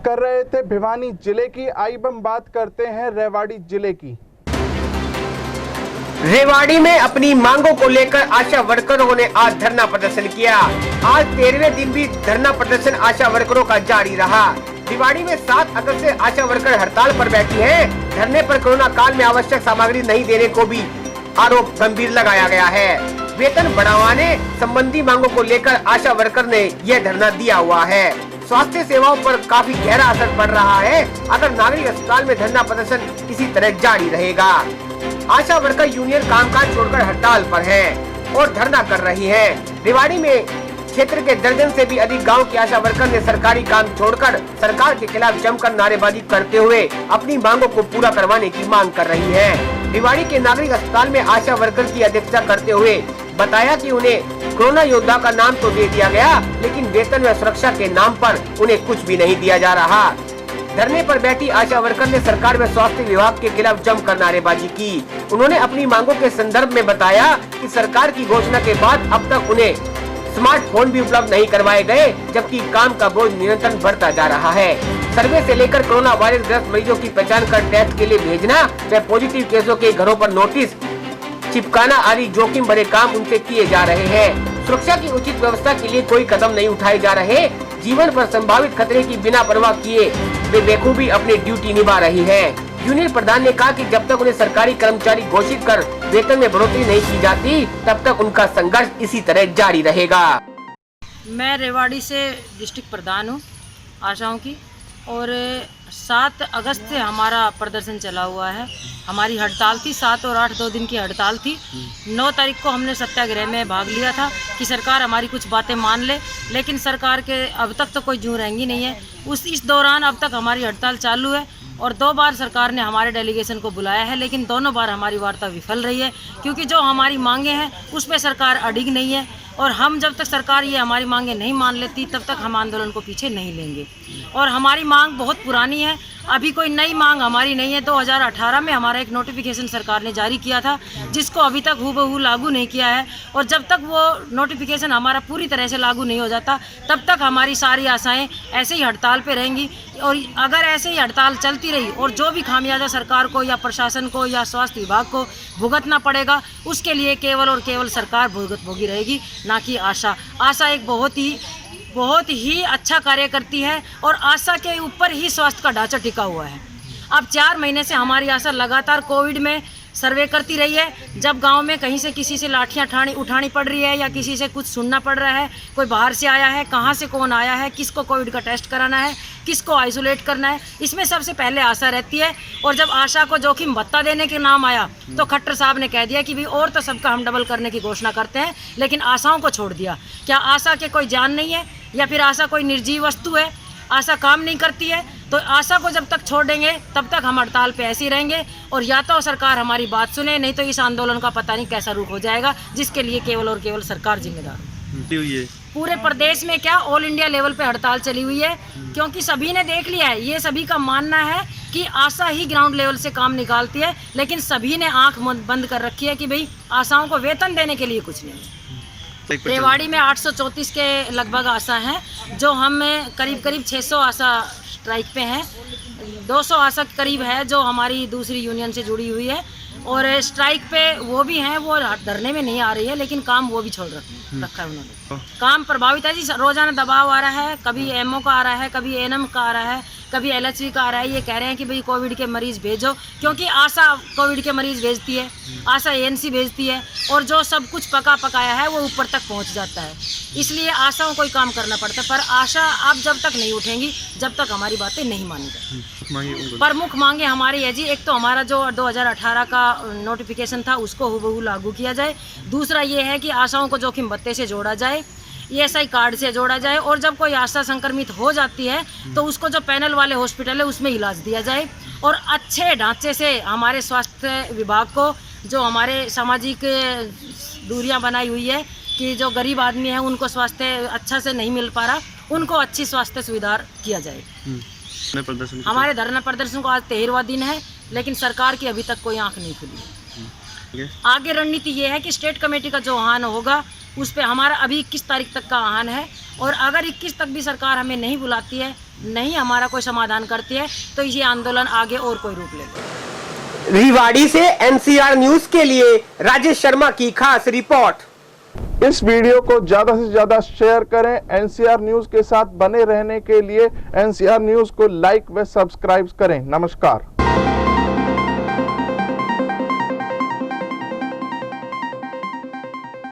कर रहे थे भिवानी जिले की। आइए हम बात करते हैं रेवाड़ी जिले की। रेवाड़ी में अपनी मांगों को लेकर आशा वर्करों ने आज धरना प्रदर्शन किया। आज 13वें दिन भी धरना प्रदर्शन आशा वर्करों का जारी रहा। रेवाड़ी में 7 अगस्त से आशा वर्कर हड़ताल पर बैठी हैं। धरने पर कोरोना काल में आवश्यक सामग्री नहीं देने को भी आरोप गंभीर लगाया गया है। वेतन बढ़ाने संबंधी मांगों को लेकर आशा वर्कर ने यह धरना दिया हुआ है। स्वास्थ्य सेवाओं पर काफी गहरा असर पड़ रहा है अगर नागरिक अस्पताल में धरना प्रदर्शन इसी तरह जारी रहेगा। आशा वर्कर यूनियन कामकाज छोड़कर हड़ताल पर है और धरना कर रही है। रेवाड़ी में क्षेत्र के दर्जन से भी अधिक गांव की आशा वर्कर ने सरकारी काम छोड़कर सरकार के खिलाफ जमकर नारेबाजी करते हुए अपनी मांगों को पूरा करवाने की मांग कर रही है। रेवाड़ी के नागरिक अस्पताल में आशा वर्कर की अध्यक्षता करते हुए बताया कि उन्हें कोरोना योद्धा का नाम तो दे दिया गया, लेकिन वेतन व सुरक्षा के नाम पर उन्हें कुछ भी नहीं दिया जा रहा। धरने पर बैठी आशा वर्कर ने सरकार व स्वास्थ्य विभाग के खिलाफ जमकर नारेबाजी की। उन्होंने अपनी मांगों के संदर्भ में बताया कि सरकार की घोषणा के बाद अब तक उन्हें स्मार्टफोन भी उपलब्ध नहीं करवाए गए, जबकि काम का बोझ निरंतर बढ़ता जा रहा है। सर्वे से लेकर कोरोना वायरस ग्रस्त मरीजों की पहचान कर टेस्ट के लिए भेजना व पॉजिटिव केसों के घरों पर नोटिस चिपकाना आदि जोखिम भरे काम उनसे किए जा रहे हैं। सुरक्षा की उचित व्यवस्था के लिए कोई कदम नहीं उठाए जा रहे। जीवन पर संभावित खतरे की बिना परवाह किए वे बेखूबी अपनी ड्यूटी निभा रही है। यूनियन प्रधान ने कहा कि जब तक उन्हें सरकारी कर्मचारी घोषित कर वेतन में बढ़ोतरी नहीं की जाती, तब तक उनका संघर्ष इसी तरह जारी रहेगा। मैं रेवाड़ी से डिस्ट्रिक्ट प्रधान हूँ आशाओं की, और 7 अगस्त से हमारा प्रदर्शन चला हुआ है। हमारी हड़ताल थी 7 और 8 2 दिन की हड़ताल थी। 9 तारीख को हमने सत्याग्रह में भाग लिया था कि सरकार हमारी कुछ बातें मान ले, लेकिन सरकार के अब तक तो कोई जूँ रहेंगी नहीं है। इस दौरान अब तक हमारी हड़ताल चालू है और 2 बार सरकार ने हमारे डेलीगेशन को बुलाया है, लेकिन दोनों बार हमारी वार्ता विफल रही है, क्योंकि जो हमारी मांगे हैं उस पर सरकार अडिग नहीं है। और हम जब तक सरकार ये हमारी मांगे नहीं मान लेती तब तक हम आंदोलन को पीछे नहीं लेंगे। और हमारी मांग बहुत पुरानी है, अभी कोई नई मांग हमारी नहीं है। 2018 में हमारा एक नोटिफिकेशन सरकार ने जारी किया था, जिसको अभी तक हूबहू लागू नहीं किया है। और जब तक वो नोटिफिकेशन हमारा पूरी तरह से लागू नहीं हो जाता, तब तक हमारी सारी आशाएं ऐसे ही हड़ताल पे रहेंगी। और अगर ऐसे ही हड़ताल चलती रही और जो भी खामियाजा सरकार को या प्रशासन को या स्वास्थ्य विभाग को भुगतना पड़ेगा, उसके लिए केवल और केवल सरकार भोगी रहेगी, ना कि आशा। आशा एक बहुत ही अच्छा कार्य करती है और आशा के ऊपर ही स्वास्थ्य का ढांचा टिका हुआ है। अब 4 महीने से हमारी आशा लगातार कोविड में सर्वे करती रही है। जब गांव में कहीं से किसी से लाठियां उठानी पड़ रही है या किसी से कुछ सुनना पड़ रहा है, कोई बाहर से आया है, कहां से कौन आया है, किसको कोविड का टेस्ट कराना है, किसको आइसोलेट करना है, इसमें सबसे पहले आशा रहती है। और जब आशा को जोखिम भत्ता देने के नाम आया तो खट्टर साहब ने कह दिया कि भाई और तो सबका हम डबल करने की घोषणा करते हैं, लेकिन आशाओं को छोड़ दिया। क्या आशा के कोई जान नहीं है या फिर आशा कोई निर्जीव वस्तु है? आशा काम नहीं करती है तो आशा को जब तक छोड़ देंगे तब तक हम हड़ताल पे ऐसे ही रहेंगे। और या तो सरकार हमारी बात सुने, नहीं तो इस आंदोलन का पता नहीं कैसा रूप हो जाएगा, जिसके लिए केवल और केवल सरकार जिम्मेदार है। पूरे प्रदेश में क्या ऑल इंडिया लेवल पे हड़ताल चली हुई है, क्योंकि सभी ने देख लिया है, ये सभी का मानना है कि आशा ही ग्राउंड लेवल से काम निकालती है, लेकिन सभी ने आंख बंद कर रखी है कि भाई आशाओं को वेतन देने के लिए कुछ नहीं। रेवाड़ी में 834 के लगभग आशा हैं, जो हम करीब 600 आशा स्ट्राइक पे हैं। 200 आशा करीब है जो हमारी दूसरी यूनियन से जुड़ी हुई है, और स्ट्राइक पे वो भी हैं, वो धरने में नहीं आ रही है, लेकिन काम वो भी छोड़ रखा है उन्होंने। काम प्रभावित है जी, रोजाना दबाव आ रहा है, कभी एमओ का आ रहा है, कभी एएनएम का आ रहा है, कभी एलएचवी का आ रहा है। ये कह रहे हैं कि भाई कोविड के मरीज भेजो, क्योंकि आशा कोविड के मरीज भेजती है, आशा एएनसी भेजती है, और जो सब कुछ पकाया है वो ऊपर तक पहुंच जाता है। इसलिए आशाओं को ही काम करना पड़ता है। पर आशा अब जब तक नहीं उठेंगी जब तक हमारी बातें नहीं मानी जाती। प्रमुख मांगे हमारी है जी, एक तो हमारा जो 2018 का नोटिफिकेशन था उसको हूबहू लागू किया जाए। दूसरा ये है कि आशाओं को जोखिम भत्ते से जोड़ा जाए, ईएसआई कार्ड से जोड़ा जाए, और जब कोई आशा संक्रमित हो जाती है तो उसको जो पैनल वाले हॉस्पिटल है उसमें इलाज दिया जाए। और अच्छे ढांचे से हमारे स्वास्थ्य विभाग को, जो हमारे सामाजिक दूरियां बनाई हुई है कि जो गरीब आदमी है उनको स्वास्थ्य अच्छा से नहीं मिल पा रहा, उनको अच्छी स्वास्थ्य सुविधा किया जाए। हमारे धरना प्रदर्शन को आज 13वां दिन है, लेकिन सरकार की अभी तक कोई आंख नहीं खुली है। आगे रणनीति ये है कि स्टेट कमेटी का जो आह्वान होगा उस पे हमारा अभी 21 तारीख तक का आह्वान है, और अगर 21 तक भी सरकार हमें नहीं बुलाती है, नहीं हमारा कोई समाधान करती है, तो ये आंदोलन आगे और कोई रूप लेगा। रेवाड़ी से एनसीआर न्यूज के लिए राजेश शर्मा की खास रिपोर्ट। इस वीडियो को ज्यादा से ज्यादा शेयर करें। एनसीआर न्यूज के साथ बने रहने के लिए एनसीआर न्यूज को लाइक व सब्सक्राइब करें। नमस्कार।